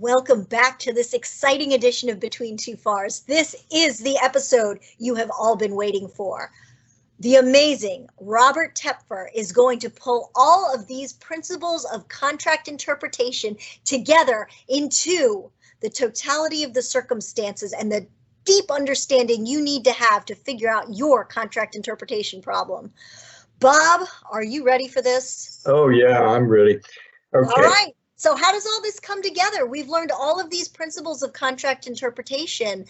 Welcome back to this exciting edition of Between Two FARS. This is the episode you have all been waiting for. The amazing Robert Tepfer is going to pull all of these principles of contract interpretation together into the totality of the circumstances and the deep understanding you need to have to figure out your contract interpretation problem. Bob, are you ready for this? Oh, yeah, I'm ready. Okay. All right. So how does all this come together? We've learned all of these principles of contract interpretation.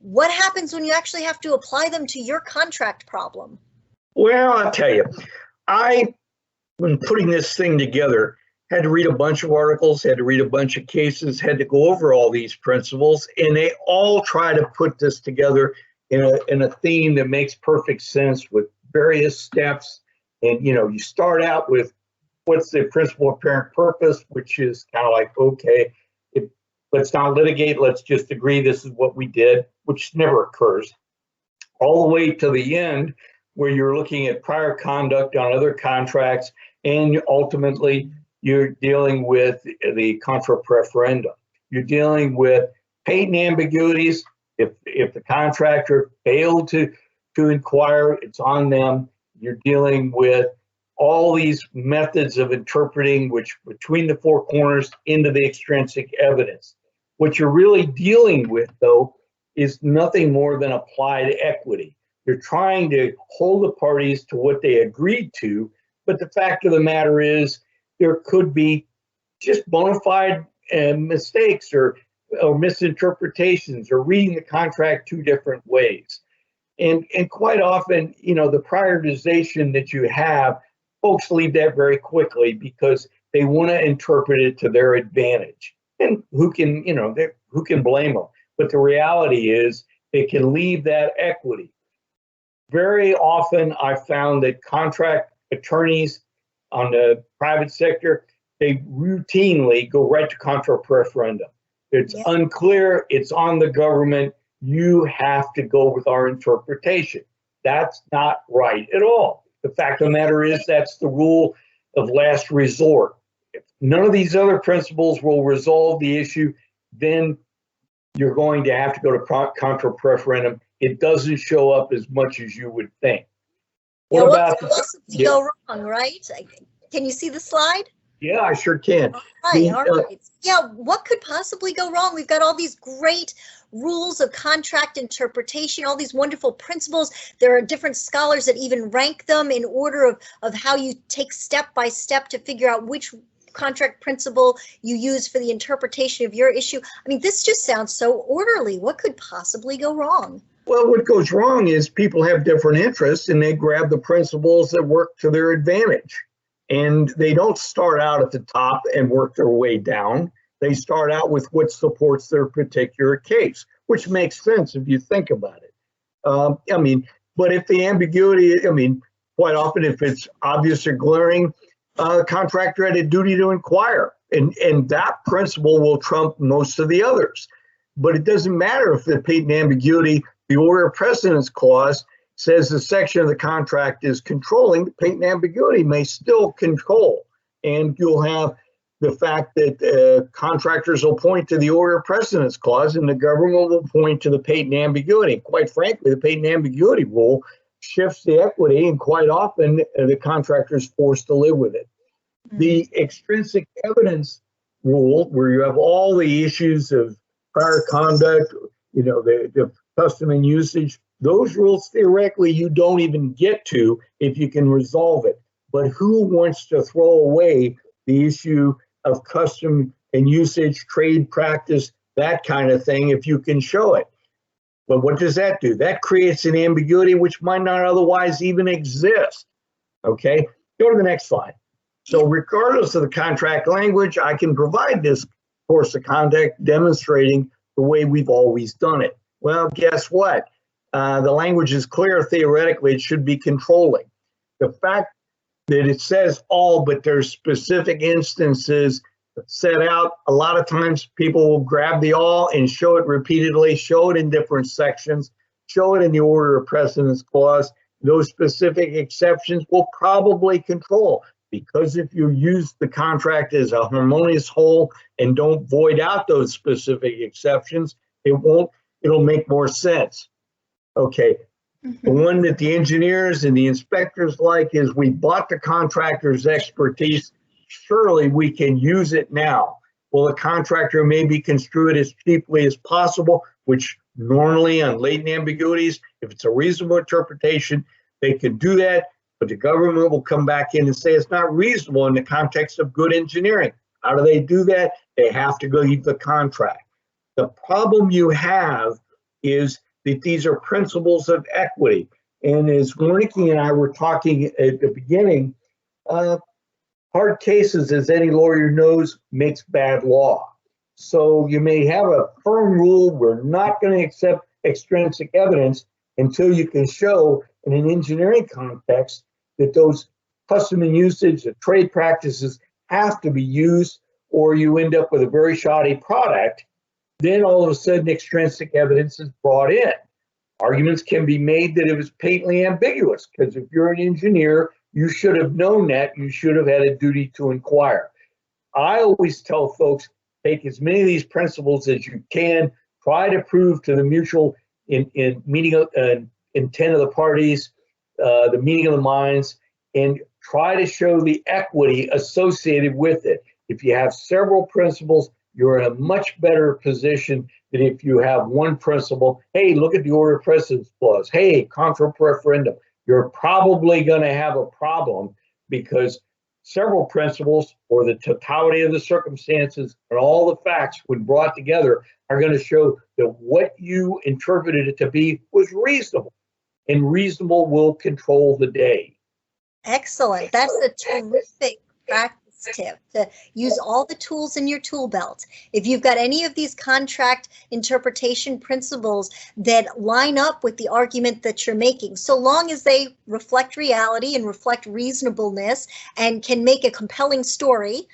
What happens when you actually have to apply them to your contract problem? Well, I'll tell you, when putting this thing together, had to read a bunch of articles, had to read a bunch of cases, had to go over all these principles, and they all try to put this together in a theme that makes perfect sense with various steps. And, you start out with what's the principle of apparent purpose, which is kind of like, okay, let's not litigate, let's just agree this is what we did, which never occurs. All the way to the end, where you're looking at prior conduct on other contracts, and ultimately you're dealing with the contra preferendum. You're dealing with patent ambiguities. If the contractor failed to inquire, it's on them. You're dealing with all these methods of interpreting, which between the four corners into the extrinsic evidence. What you're really dealing with, though, is nothing more than applied equity. You're trying to hold the parties to what they agreed to, but the fact of the matter is there could be just bona fide mistakes or misinterpretations or reading the contract two different ways. And quite often, the prioritization that you have, folks leave that very quickly because they want to interpret it to their advantage. And who can blame them? But the reality is they can leave that equity. Very often I found that contract attorneys on the private sector, they routinely go right to contra preferendum. It's unclear, it's on the government, you have to go with our interpretation. That's not right at all. The fact of the matter is that's the rule of last resort. If none of these other principles will resolve the issue, then you're going to have to go to contra preferendum. It doesn't show up as much as you would think. What could possibly go wrong, right? Can you see the slide? Yeah, I sure can. All right. Yeah, what could possibly go wrong? We've got all these great rules of contract interpretation, all these wonderful principles. There are different scholars that even rank them in order of how you take step by step to figure out which contract principle you use for the interpretation of your issue. I mean, this just sounds so orderly. What could possibly go wrong? Well, what goes wrong is people have different interests and they grab the principles that work to their advantage. And they don't start out at the top and work their way down. They start out with what supports their particular case, which makes sense if you think about it. But if the ambiguity, quite often if it's obvious or glaring, contractor had a duty to inquire. And that principle will trump most of the others. But it doesn't matter if the patent ambiguity, the order of precedence clause, says the section of the contract is controlling, the patent ambiguity may still control. And you'll have the fact that contractors will point to the order of precedence clause and the government will point to the patent ambiguity. Quite frankly, the patent ambiguity rule shifts the equity, and quite often the contractor is forced to live with it. The extrinsic evidence rule, where you have all the issues of prior conduct, the custom and usage, those rules theoretically you don't even get to if you can resolve it. But who wants to throw away the issue of custom and usage, trade practice, that kind of thing if you can show it? But what does that do? That creates an ambiguity which might not otherwise even exist. Okay, go to the next slide. So regardless of the contract language, I can provide this course of conduct demonstrating the way we've always done it. Well, guess what? The language is clear. Theoretically, it should be controlling. The fact that it says all, but there's specific instances set out, a lot of times people will grab the all and show it repeatedly, show it in different sections, show it in the order of precedence clause. Those specific exceptions will probably control. because if you use the contract as a harmonious whole and don't void out those specific exceptions, it'll make more sense. Okay. The one that the engineers and the inspectors like is we bought the contractor's expertise. Surely we can use it now. Well, the contractor may be construed as cheaply as possible, which normally on latent ambiguities, if it's a reasonable interpretation, they can do that, but the government will come back in and say it's not reasonable in the context of good engineering. How do they do that? They have to leave the contract. The problem you have is that these are principles of equity. And as Monique and I were talking at the beginning, hard cases, as any lawyer knows, makes bad law. So you may have a firm rule, we're not going to accept extrinsic evidence until you can show in an engineering context that those custom and usage of trade practices have to be used, or you end up with a very shoddy product. Then all of a sudden extrinsic evidence is brought in. Arguments can be made that it was patently ambiguous, because if you're an engineer, you should have known that, you should have had a duty to inquire. I always tell folks, take as many of these principles as you can, try to prove to the mutual meaning of, intent of the parties, the meaning of the minds, and try to show the equity associated with it. If you have several principles, you're in a much better position than if you have one principle. Hey, look at the order of precedence clause. Hey, contra preferendum. You're probably going to have a problem because several principles, or the totality of the circumstances and all the facts when brought together, are going to show that what you interpreted it to be was reasonable, and reasonable will control the day. Excellent. That's a terrific practice tip, to use all the tools in your tool belt. If you've got any of these contract interpretation principles that line up with the argument that you're making, so long as they reflect reality and reflect reasonableness and can make a compelling story,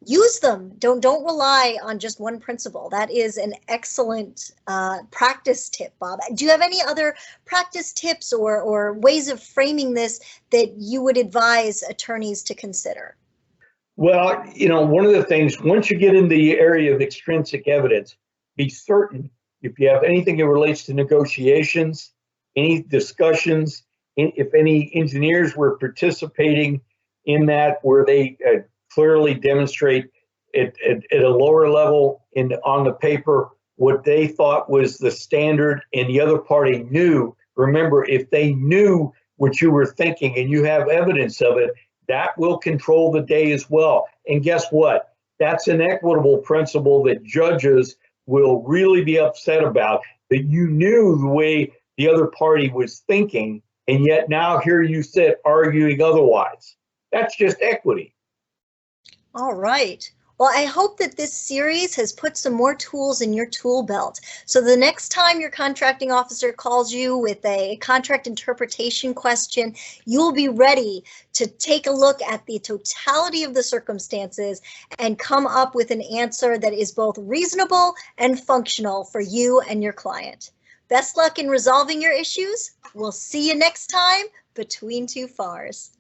use them. Don't rely on just one principle. That is an excellent practice tip, Bob. Do you have any other practice tips or ways of framing this that you would advise attorneys to consider? Well, one of the things, once you get in the area of extrinsic evidence, be certain if you have anything that relates to negotiations, any discussions, if any engineers were participating in that where they clearly demonstrate at a lower level on the paper what they thought was the standard and the other party knew. Remember, if they knew what you were thinking and you have evidence of it, that will control the day as well. And guess what? That's an equitable principle that judges will really be upset about, that you knew the way the other party was thinking, and yet now here you sit arguing otherwise. That's just equity. All right. Well, I hope that this series has put some more tools in your tool belt. So the next time your contracting officer calls you with a contract interpretation question, you'll be ready to take a look at the totality of the circumstances and come up with an answer that is both reasonable and functional for you and your client. Best luck in resolving your issues. We'll see you next time between two FARS.